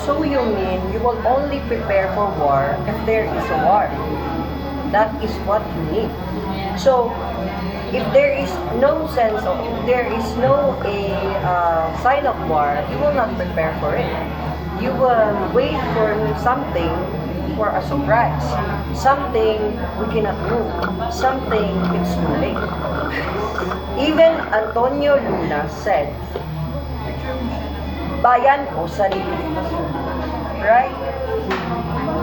So you mean you will only prepare for war if there is a war? That is what you mean. So if there is no sense of, if there is no sign of war, you will not prepare for it. You will wait for something, for a surprise, something we cannot do, something it's too late. Even Antonio Luna said, bayan o sarili. Right?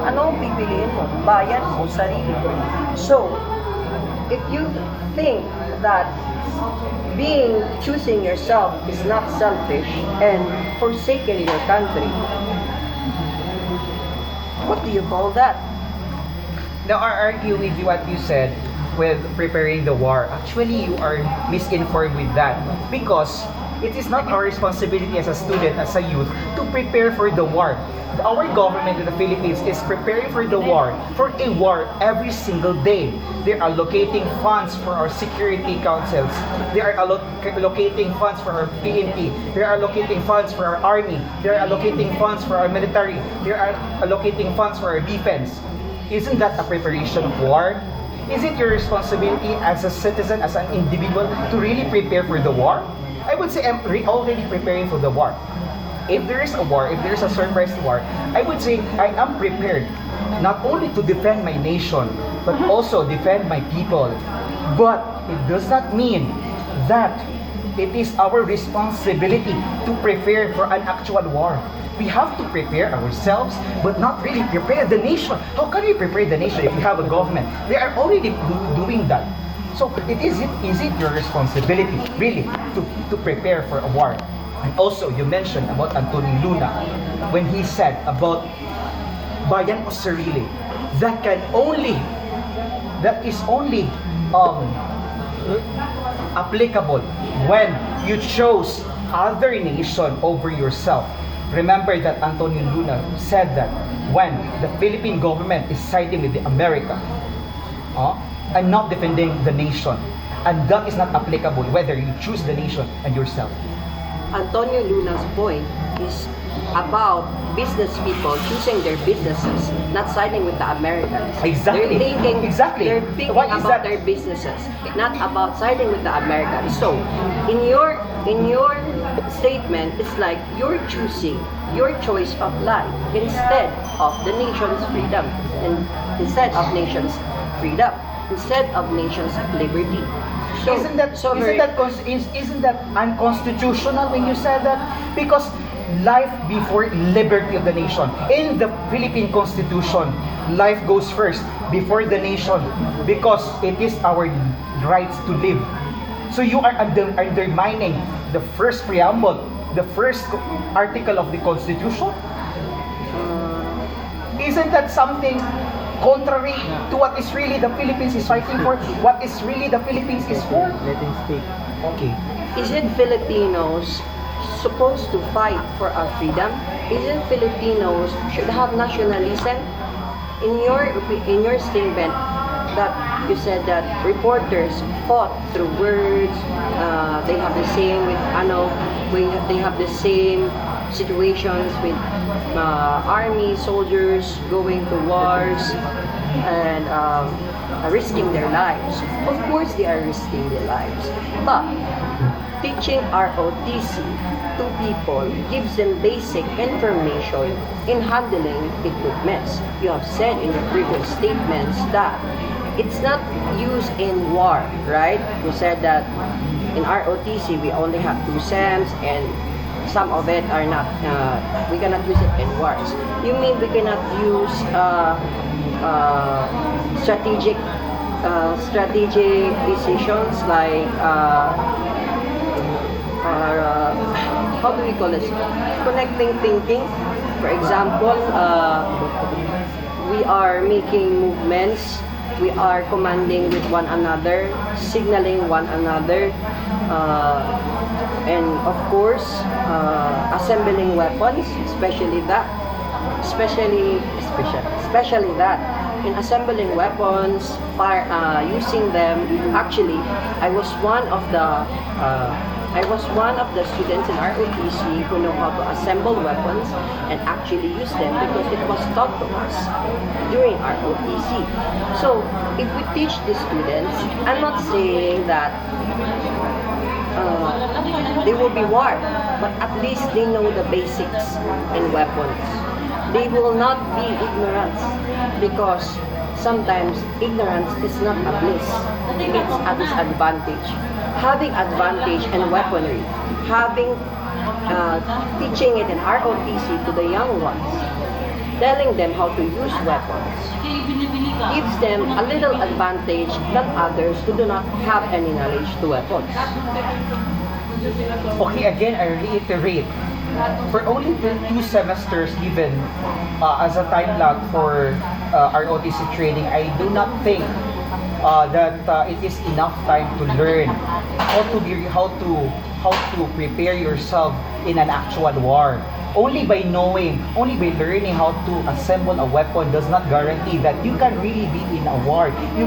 Ano ang pipiliin mo? Bayan o sarili? So, if you think that choosing yourself is not selfish and forsaking your country, what do you call that? Now, I argue with you what you said with preparing the war. Actually, you are misinformed with that because it is not our responsibility as a student, as a youth, to prepare for the war. Our government in the Philippines is preparing for the war, for a war every single day. They are allocating funds for our security councils. They are allocating funds for our PNP. They are allocating funds for our army. They are allocating funds for our military. They are allocating funds for our defense. Isn't that a preparation of war? Is it your responsibility as a citizen, as an individual, to really prepare for the war? I would say I'm already preparing for the war. If there is a war, if there is a surprise war, I would say I am prepared not only to defend my nation, but also defend my people. But it does not mean that it is our responsibility to prepare for an actual war. We have to prepare ourselves, but not really prepare the nation. How can we prepare the nation if we have a government? They are already doing that. So is it your responsibility really to prepare for a war? And also, you mentioned about Antonio Luna when he said about bayan o sarili. That is only applicable when you chose other nation over yourself. Remember that Antonio Luna said that when the Philippine government is siding with the America, and not defending the nation, and that is not applicable whether you choose the nation and yourself. Antonio Luna's point is about business people choosing their businesses, not siding with the Americans. Exactly. They're thinking, Exactly. They're thinking What is about that? their businesses, not about siding with the Americans. So, in your statement, it's like you're choosing your choice of life instead of the nation's freedom, and instead of nation's freedom, instead of nation's liberty. So, isn't that unconstitutional when you said that? Because life before liberty of the nation. In the Philippine Constitution, life goes first before the nation because it is our rights to live. So you are undermining the first preamble, the first article of the Constitution. Isn't that something contrary to what is really the Philippines is fighting for, what is really the Philippines is for? Let him speak. Okay. Isn't Filipinos supposed to fight for our freedom? Isn't Filipinos should have nationalism? In your statement that you said that reporters fought through words, they have the same with they have the same situations with army soldiers going to wars and risking their lives. Of course, they are risking their lives. But teaching ROTC to people gives them basic information in handling equipments. You have said in your previous statements that it's not used in war, right? You said that in ROTC we only have 2 SEMs and some of it are not, we cannot use it in wars. You mean we cannot use strategic decisions like, how do we call this? Connecting thinking. For example, we are making movements, we are commanding with one another, signaling one another, and of course assembling weapons, especially that in assembling weapons, using them. Actually, I was one of the I was one of the students in ROTC who know how to assemble weapons and actually use them because it was taught to us during ROTC. So, if we teach the students, I'm not saying that they will be warned, but at least they know the basics in weapons. They will not be ignorant because sometimes ignorance is not a bliss, it's a disadvantage. Having advantage and weaponry, having teaching it in ROTC to the young ones, telling them how to use weapons, gives them a little advantage than others who do not have any knowledge to weapons. Okay, again, I reiterate, for only 2 semesters given as a time lag for ROTC training, I do not think that it is enough time to learn how to prepare yourself in an actual war. Only by learning how to assemble a weapon does not guarantee that you can really be in a war. You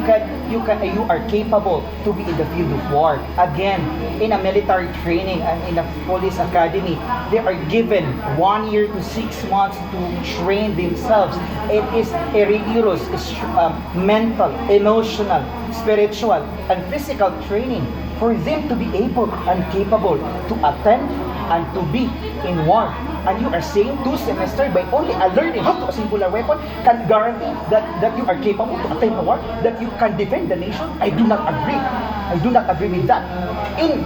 are capable to be in the field of war. Again, in a military training and in a police academy, they are given 1 year to 6 months to train themselves. It is a rigorous mental, emotional, spiritual, and physical training for them to be able and capable to attend and to be in war. And you are saying 2 semesters by only learning how to assemble a weapon can guarantee that you are capable to attend a war, that you can defend the nation? I do not agree. I do not agree with that. In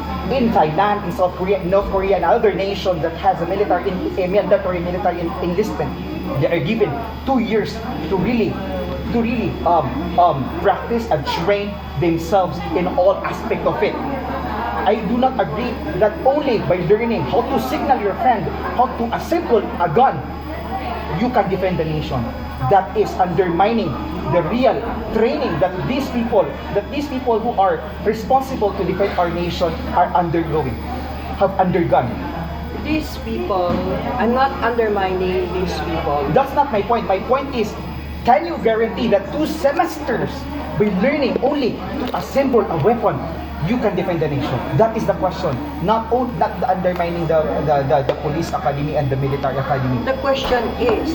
Thailand, in South Korea, North Korea, and other nations that has a mandatory military enlistment, they are given 2 years to really practice and train themselves in all aspects of it. I do not agree that only by learning how to signal your friend, how to assemble a gun, you can defend the nation. That is undermining the real training that these people who are responsible to defend our nation have undergone. These people, I'm not undermining these people. That's not my point. My point is, can you guarantee that 2 semesters by learning only to assemble a weapon, you can defend the nation? That is the question. Not undermining the police academy and the military academy. The question is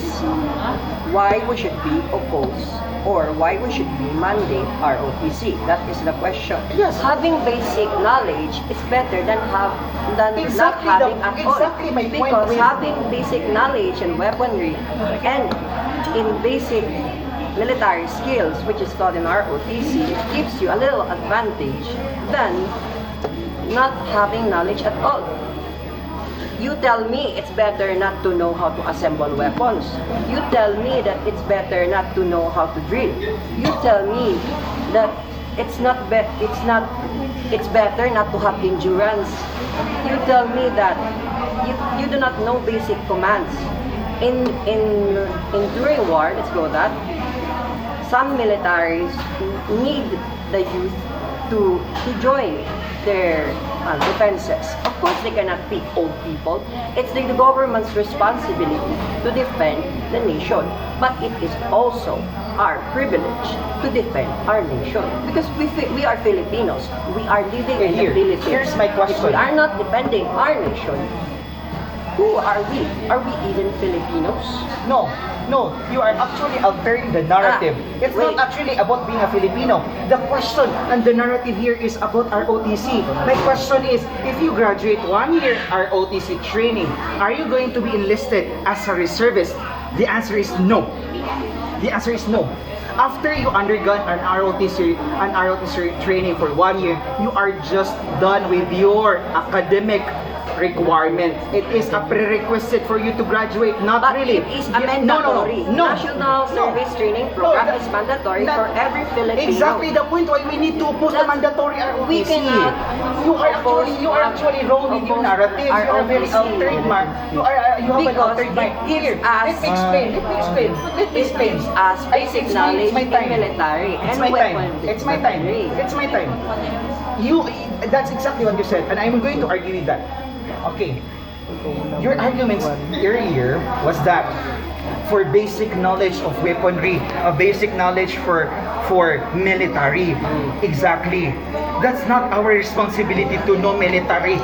why we should be opposed or why we should be mandate ROTC. That is the question. Yes. Having basic knowledge is better than not having at all. Exactly my point. Because having basic knowledge and weaponry and in basic military skills, which is taught in ROTC, it gives you a little advantage than not having knowledge at all. You tell me it's better not to know how to assemble weapons. You tell me that it's better not to know how to drill. You tell me that it's better not to have endurance. You tell me that you do not know basic commands. In during war, let's go that. Some militaries need the youth to join their defenses. Of course, they cannot pick old people. It's the government's responsibility to defend the nation. But it is also our privilege to defend our nation. Because we are Filipinos. We are living in the Philippines. Here's my question. If we are not defending our nation, who are we? Are we even Filipinos? No, you are actually altering the narrative. It's wait. not actually about being a Filipino. The question and the narrative here is about ROTC. My question is, if you graduate 1 year ROTC training, are you going to be enlisted as a reservist? The answer is no. The answer is no. After you undergone an ROTC training for 1 year, you are just done with your academic requirement. It is a prerequisite for you to graduate, not But really. it is a mandatory. No. National Service Training Program is mandatory for every Filipino. Exactly the point why we need to oppose the mandatory ROTC. We cannot You are actually wrong with your narrative. You are very altered, Mark. You have an altered mind. Here, let me explain. Let me explain. As basic knowledge in military It's and my time. weapon. It's my time. It's my time. That's exactly what you said, and I'm going to argue with that. Okay. Your arguments earlier was that for basic knowledge of weaponry, a basic knowledge for military. Exactly. That's not our responsibility to know military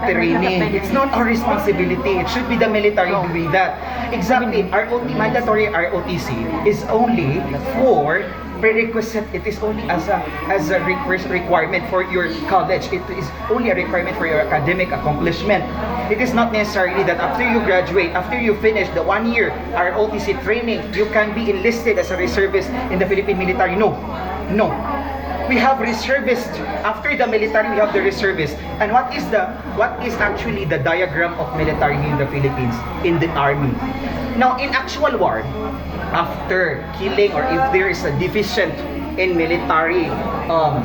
training. It's not our responsibility. It should be the military doing that. Exactly. Mandatory ROTC is only for prerequisite. It is only as a requirement for your college. It is only a requirement for your academic accomplishment. It is not necessarily that after you graduate, after you finish the 1 year ROTC training, you can be enlisted as a reservist in the Philippine military. No, no. We have reservists. After the military, we have the reservists. And what is actually the diagram of military in the Philippines, in the army? Now, in actual war, after killing or if there is a deficient in military or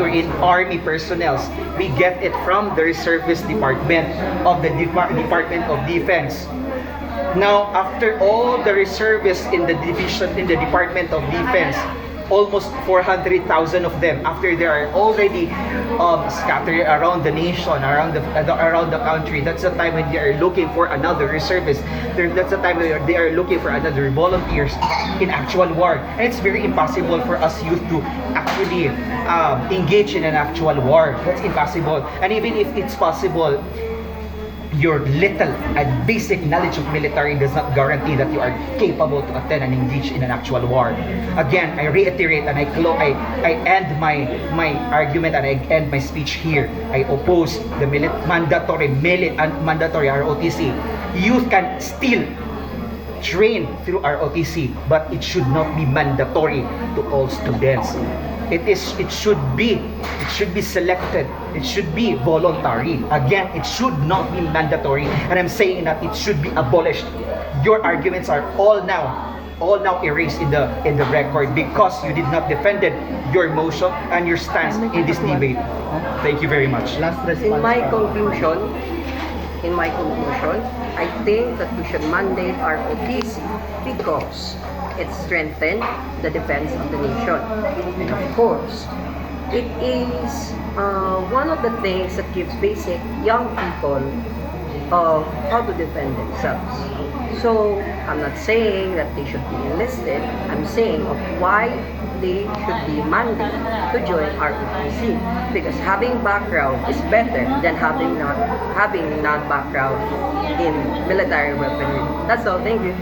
in army personnel, we get it from the reservist department of the Department of Defense. Now, after all the reservists in the Department of Defense, almost 400,000 of them, after they are already scattered around the nation, around the country, that's the time when they are looking for another reservist. That's the time when they are looking for another volunteers in actual war. And it's very impossible for us youth to actually engage in an actual war. That's impossible. And even if it's possible, your little and basic knowledge of military does not guarantee that you are capable to attend and engage in an actual war. Again, I reiterate and I end my argument and I end my speech here. I oppose the mandatory ROTC. Youth can still train through ROTC, but it should not be mandatory to all students. It should be selected. It should be voluntary. Again, it should not be mandatory. And I'm saying that it should be abolished. Your arguments are all now erased in the record because you did not defend your motion and your stance in this debate. Thank you very much. Last response. In my conclusion, I think that we should mandate ROTC because it strengthens the defense of the nation. And of course, it is one of the things that gives basic young people of how to defend themselves. So, I'm not saying that they should be enlisted. I'm saying of why they should be mandated to join ROTC. Because having background is better than having not background in military weaponry. That's all. Thank you.